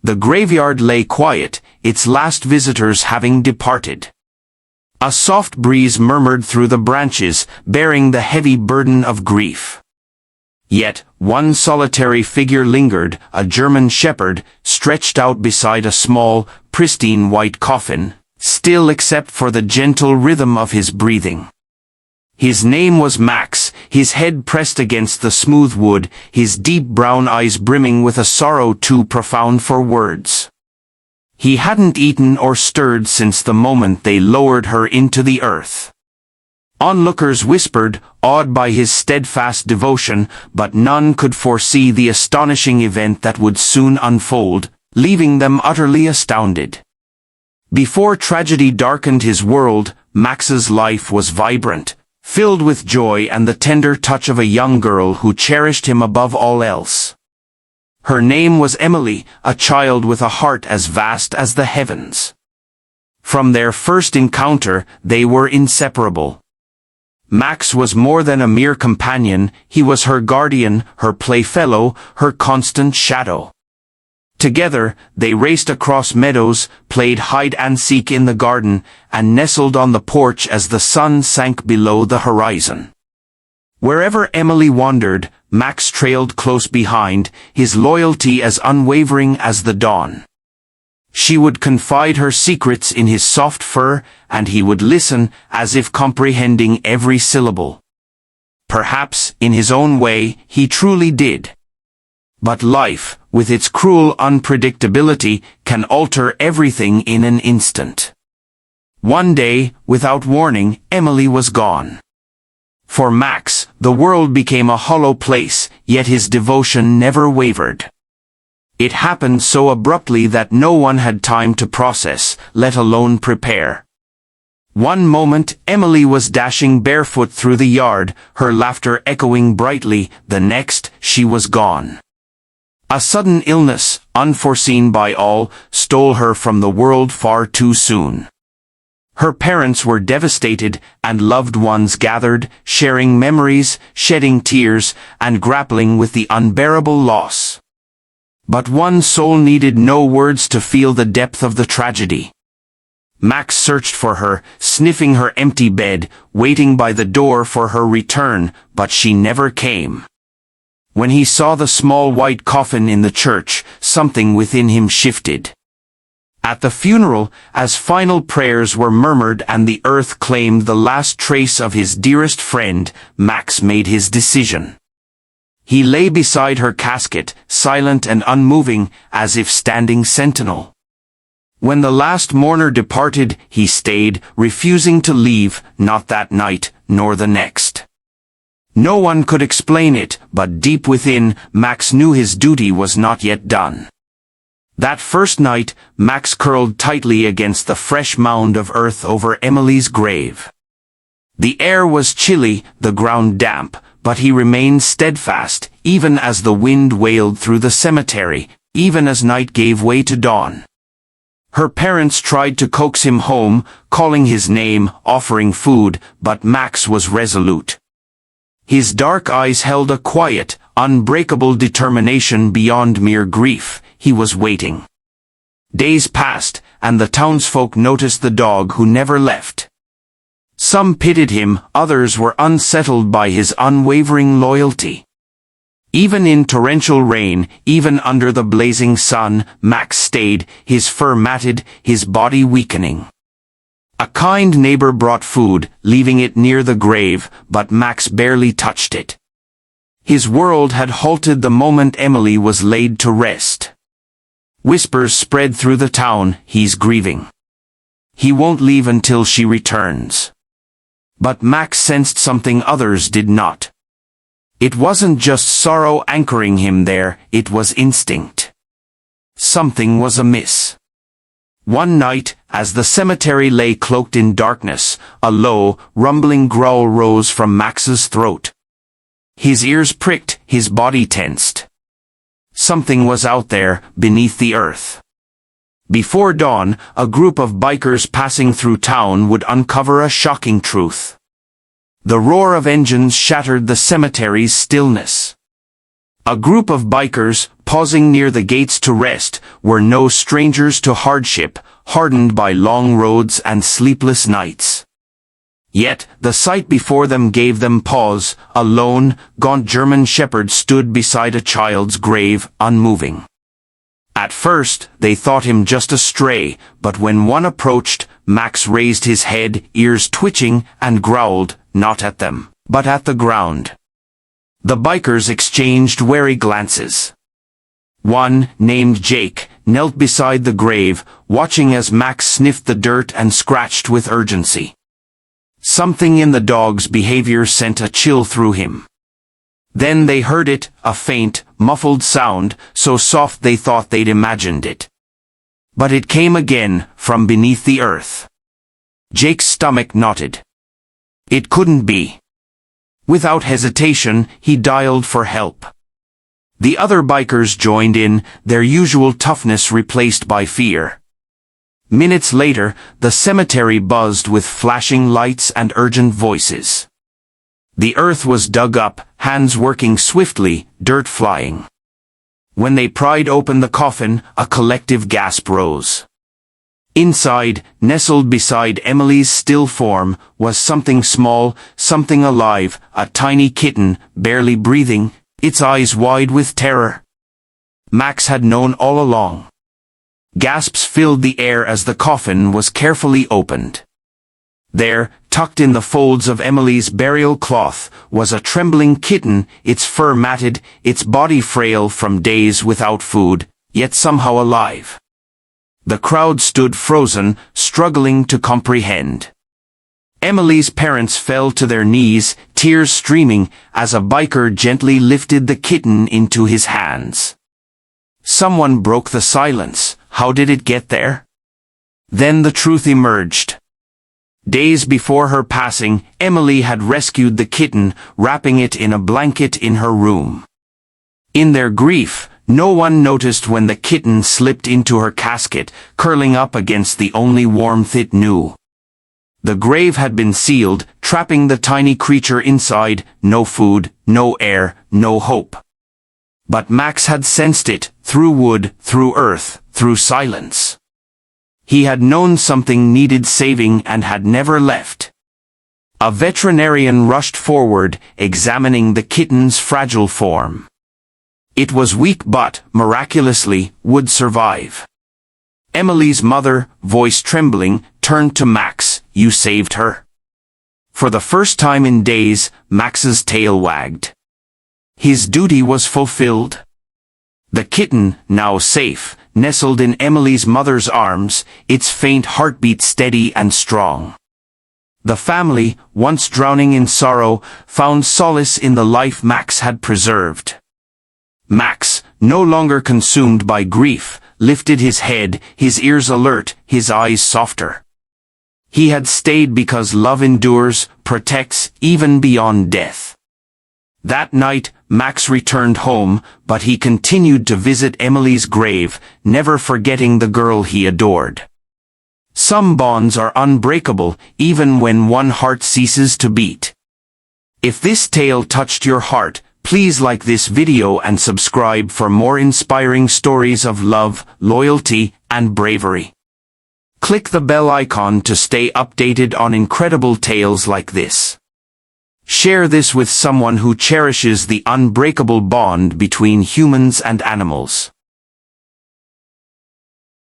The graveyard lay quiet, its last visitors having departed. A soft breeze murmured through the branches, bearing the heavy burden of grief. Yet, one solitary figure lingered, a German shepherd, stretched out beside a small, pristine white coffin, still except for the gentle rhythm of his breathing. His name was Max, his head pressed against the smooth wood, his deep brown eyes brimming with a sorrow too profound for words. He hadn't eaten or stirred since the moment they lowered her into the earth. Onlookers whispered, awed by his steadfast devotion, but none could foresee the astonishing event that would soon unfold, leaving them utterly astounded. Before tragedy darkened his world, Max's life was vibrant, filled with joy and the tender touch of a young girl who cherished him above all else. Her name was Emily, a child with a heart as vast as the heavens. From their first encounter, they were inseparable. Max was more than a mere companion, he was her guardian, her playfellow, her constant shadow. Together, they raced across meadows, played hide-and-seek in the garden, and nestled on the porch as the sun sank below the horizon. Wherever Emily wandered, Max trailed close behind, his loyalty as unwavering as the dawn. She would confide her secrets in his soft fur, and he would listen, as if comprehending every syllable. Perhaps, in his own way, he truly did. But life, with its cruel unpredictability, can alter everything in an instant. One day, without warning, Emily was gone. For Max, the world became a hollow place, yet his devotion never wavered. It happened so abruptly that no one had time to process, let alone prepare. One moment, Emily was dashing barefoot through the yard, her laughter echoing brightly, the next, she was gone. A sudden illness, unforeseen by all, stole her from the world far too soon. Her parents were devastated, and loved ones gathered, sharing memories, shedding tears, and grappling with the unbearable loss. But one soul needed no words to feel the depth of the tragedy. Max searched for her, sniffing her empty bed, waiting by the door for her return, but she never came. When he saw the small white coffin in the church, something within him shifted. At the funeral, as final prayers were murmured and the earth claimed the last trace of his dearest friend, Max made his decision. He lay beside her casket, silent and unmoving, as if standing sentinel. When the last mourner departed, he stayed, refusing to leave, not that night, nor the next. No one could explain it, but deep within, Max knew his duty was not yet done. That first night, Max curled tightly against the fresh mound of earth over Emily's grave. The air was chilly, the ground damp, but he remained steadfast, even as the wind wailed through the cemetery, even as night gave way to dawn. Her parents tried to coax him home, calling his name, offering food, but Max was resolute. His dark eyes held a quiet, unbreakable determination beyond mere grief. He was waiting. Days passed, and the townsfolk noticed the dog who never left. Some pitied him, others were unsettled by his unwavering loyalty. Even in torrential rain, even under the blazing sun, Max stayed, his fur matted, his body weakening. A kind neighbor brought food, leaving it near the grave, but Max barely touched it. His world had halted the moment Emily was laid to rest. Whispers spread through the town, he's grieving. He won't leave until she returns. But Max sensed something others did not. It wasn't just sorrow anchoring him there, it was instinct. Something was amiss. One night, as the cemetery lay cloaked in darkness, a low, rumbling growl rose from Max's throat. His ears pricked, his body tensed. Something was out there, beneath the earth. Before dawn, a group of bikers passing through town would uncover a shocking truth. The roar of engines shattered the cemetery's stillness. A group of bikers, pausing near the gates to rest, were no strangers to hardship, hardened by long roads and sleepless nights. Yet, the sight before them gave them pause. A lone, gaunt German shepherd stood beside a child's grave, unmoving. At first, they thought him just a stray, but when one approached, Max raised his head, ears twitching, and growled, not at them, but at the ground. The bikers exchanged wary glances. One, named Jake, knelt beside the grave, watching as Max sniffed the dirt and scratched with urgency. Something in the dog's behavior sent a chill through him. Then they heard it, a faint, muffled sound, so soft they thought they'd imagined it. But it came again, from beneath the earth. Jake's stomach knotted. It couldn't be. Without hesitation, he dialed for help. The other bikers joined in, their usual toughness replaced by fear. Minutes later, the cemetery buzzed with flashing lights and urgent voices. The earth was dug up, hands working swiftly, dirt flying. When they pried open the coffin, a collective gasp rose. Inside, nestled beside Emily's still form, was something small, something alive, a tiny kitten, barely breathing, its eyes wide with terror. Max had known all along. Gasps filled the air as the coffin was carefully opened. There, tucked in the folds of Emily's burial cloth, was a trembling kitten, its fur matted, its body frail from days without food, yet somehow alive. The crowd stood frozen, struggling to comprehend. Emily's parents fell to their knees, tears streaming, as a biker gently lifted the kitten into his hands. Someone broke the silence. How did it get there? Then the truth emerged. Days before her passing, Emily had rescued the kitten, wrapping it in a blanket in her room. In their grief, no one noticed when the kitten slipped into her casket, curling up against the only warmth it knew. The grave had been sealed, trapping the tiny creature inside, no food, no air, no hope. But Max had sensed it, through wood, through earth, through silence. He had known something needed saving and had never left. A veterinarian rushed forward, examining the kitten's fragile form. It was weak but, miraculously, would survive. Emily's mother, voice trembling, turned to Max. You saved her. For the first time in days, Max's tail wagged. His duty was fulfilled. The kitten, now safe, nestled in Emily's mother's arms, its faint heartbeat steady and strong. The family, once drowning in sorrow, found solace in the life Max had preserved. Max, no longer consumed by grief, lifted his head, his ears alert, his eyes softer. He had stayed because love endures, protects, even beyond death. That night, Max returned home, but he continued to visit Emily's grave, never forgetting the girl he adored. Some bonds are unbreakable, even when one heart ceases to beat. If this tale touched your heart, please like this video and subscribe for more inspiring stories of love, loyalty, and bravery. Click the bell icon to stay updated on incredible tales like this. Share this with someone who cherishes the unbreakable bond between humans and animals.